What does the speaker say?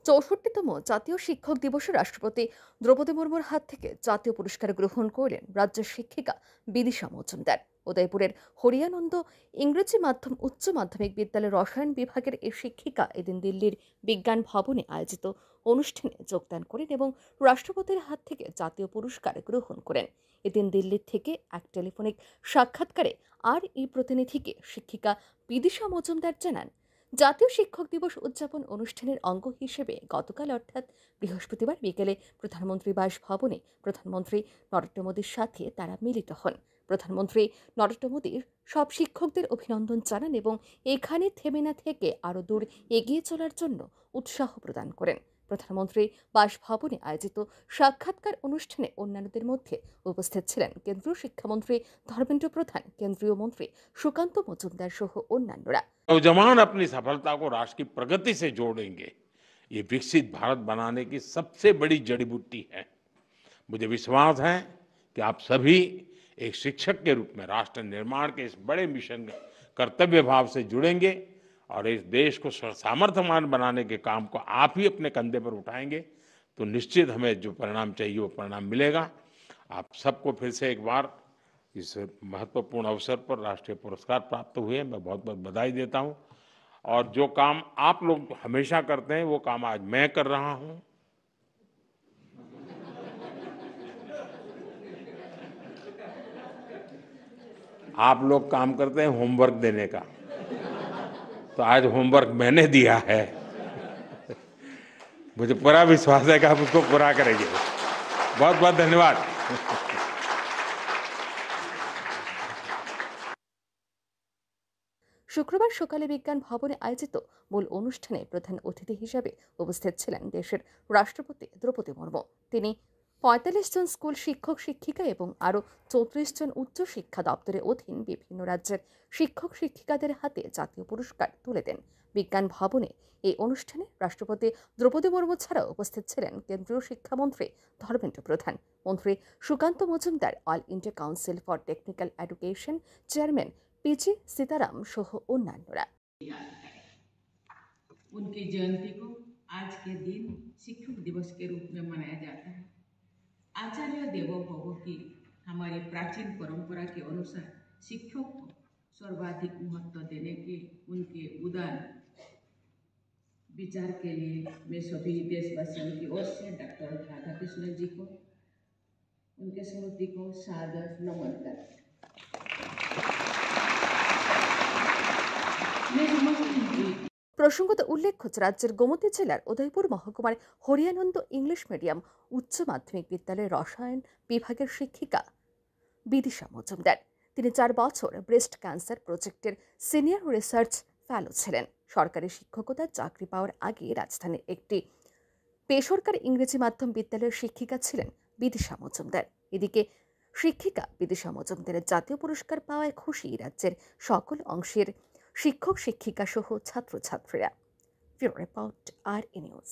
64তম জাতীয় শিক্ষক দিবসে রাষ্ট্রপতি দ্রৌপদী মুর্মুর হাত থেকে জাতীয় পুরস্কার গ্রহণ করলেন রাজ্যের শিক্ষিকা বিদিশা মজুমদার। উদয়পুরের হরিয়ানন্দ ইংরেজি মাধ্যম উচ্চ মাধ্যমিক বিদ্যালয়ের রসায়ন বিভাগের এই শিক্ষিকা এদিন দিল্লির বিজ্ঞান ভবনে আয়োজিত অনুষ্ঠানে যোগদান করেন এবং রাষ্ট্রপতির হাত থেকে জাতীয় পুরস্কার গ্রহণ করেন। এদিন দিল্লির থেকে এক টেলিফোনিক সাক্ষাৎকারে আর এই প্রতিনিধিকে শিক্ষিকা বিদিশা মজুমদার জানান, জাতীয় শিক্ষক দিবস উদযাপন অনুষ্ঠানের অঙ্গ হিসেবে গতকাল অর্থাৎ বৃহস্পতিবার বিকেলে প্রধানমন্ত্রী বাসভবনে প্রধানমন্ত্রী নরেন্দ্র মোদীর সাথে তারা মিলিত হন। প্রধানমন্ত্রী নরেন্দ্র মোদীর সব শিক্ষকদের অভিনন্দন জানান এবং এখানে থেমে না থেকে আরও দূর এগিয়ে চলার জন্য উৎসাহ প্রদান করেন। প্রধানমন্ত্রী বাসভবনে আয়োজিত সাক্ষাৎকার অনুষ্ঠানে অন্যান্যদের মধ্যে উপস্থিত ছিলেন কেন্দ্রীয় শিক্ষামন্ত্রী ধর্মেন্দ্র প্রধান, কেন্দ্রীয় মন্ত্রী সুকান্ত মজুমদার सह अन्यान्यरा। नौजवान अपनी सफलता को राष्ट्र की प्रगति से जोड़ेंगे, ये विकसित भारत बनाने की सबसे बड़ी जड़ी बूटी है। मुझे विश्वास है कि आप सभी एक शिक्षक के रूप में राष्ट्र निर्माण के इस बड़े मिशन में कर्तव्य भाव से जुड़ेंगे और इस देश को सामर्थ्यवान बनाने के काम को आप ही अपने कंधे पर उठाएंगे तो निश्चित हमें जो परिणाम चाहिए वो परिणाम मिलेगा। आप सबको फिर से एक बार इस महत्वपूर्ण अवसर पर राष्ट्रीय पुरस्कार प्राप्त हुए, मैं बहुत बहुत बधाई देता हूं। और जो काम आप लोग हमेशा करते हैं वो काम आज मैं कर रहा हूं। आप लोग काम करते हैं होमवर्क देने का, तो आज होमवर्क मैंने दिया है। मुझे पूरा विश्वास है कि आप उसको पूरा करेंगे। बहुत बहुत धन्यवाद। শুক্রবার সকালে বিজ্ঞান ভবনে আয়োজিত মূল অনুষ্ঠানে প্রধান অতিথি হিসেবে উপস্থিত ছিলেন দেশের রাষ্ট্রপতি দ্রৌপদী মুর্মু। তিনি ৪৫ জন স্কুল শিক্ষক শিক্ষিকা এবং আরও ৩৪ জন উচ্চ শিক্ষা দপ্তরের অধীন বিভিন্ন রাজ্যের শিক্ষক শিক্ষিকাদের হাতে জাতীয় পুরস্কার তুলে দেন। বিজ্ঞান ভবনে এই অনুষ্ঠানে রাষ্ট্রপতি দ্রৌপদী মুর্মু ছাড়াও উপস্থিত ছিলেন কেন্দ্রীয় শিক্ষামন্ত্রী ধর্মেন্দ্র প্রধান, মন্ত্রী Sukanta Majumdar, all India council for technical education chairman PG Sitharam सह अन्यान्यरा। उनकी जयंती को आज के दिन शिक्षक दिवस के रूप में मनाया जाता है। आचार्य देवो भव की हमारी प्राचीन परंपरा के अनुसार शिक्षक को सर्वाधिक महत्व देने के उनके उदार विचार के लिए मैं सभी देशवासियों की ओर से डॉक्टर राधाकृष्ण जी को उनके स्मृति को सादर नमन करती हूं। প্রসঙ্গত উল্লেখ্য, রাজ্যের গোমতী জেলার উদয়পুর মহকুমার হরিয়ানন্দ ইংলিশ মিডিয়াম উচ্চ মাধ্যমিক বিদ্যালয়ের রসায়ন বিভাগের শিক্ষিকা বিদিশা মজুমদার। তিনি ৪ বছর ব্রেস্ট ক্যান্সার প্রজেক্টের সিনিয়র রিসার্চ ফেলো ছিলেন। সরকারি শিক্ষকতার চাকরি পাওয়ার আগে রাজধানীর একটি বেসরকারি ইংরেজি মাধ্যম বিদ্যালয়ের শিক্ষিকা ছিলেন বিদিশা মজুমদার। এদিকে শিক্ষিকা বিদিশা মজুমদারের জাতীয় পুরস্কার পাওয়ায় খুশি রাজ্যের সকল অংশের শিক্ষক শিক্ষিকা সহ ছাত্রছাত্রীরা। ব্যুরো রিপোর্ট, আর নিউজ।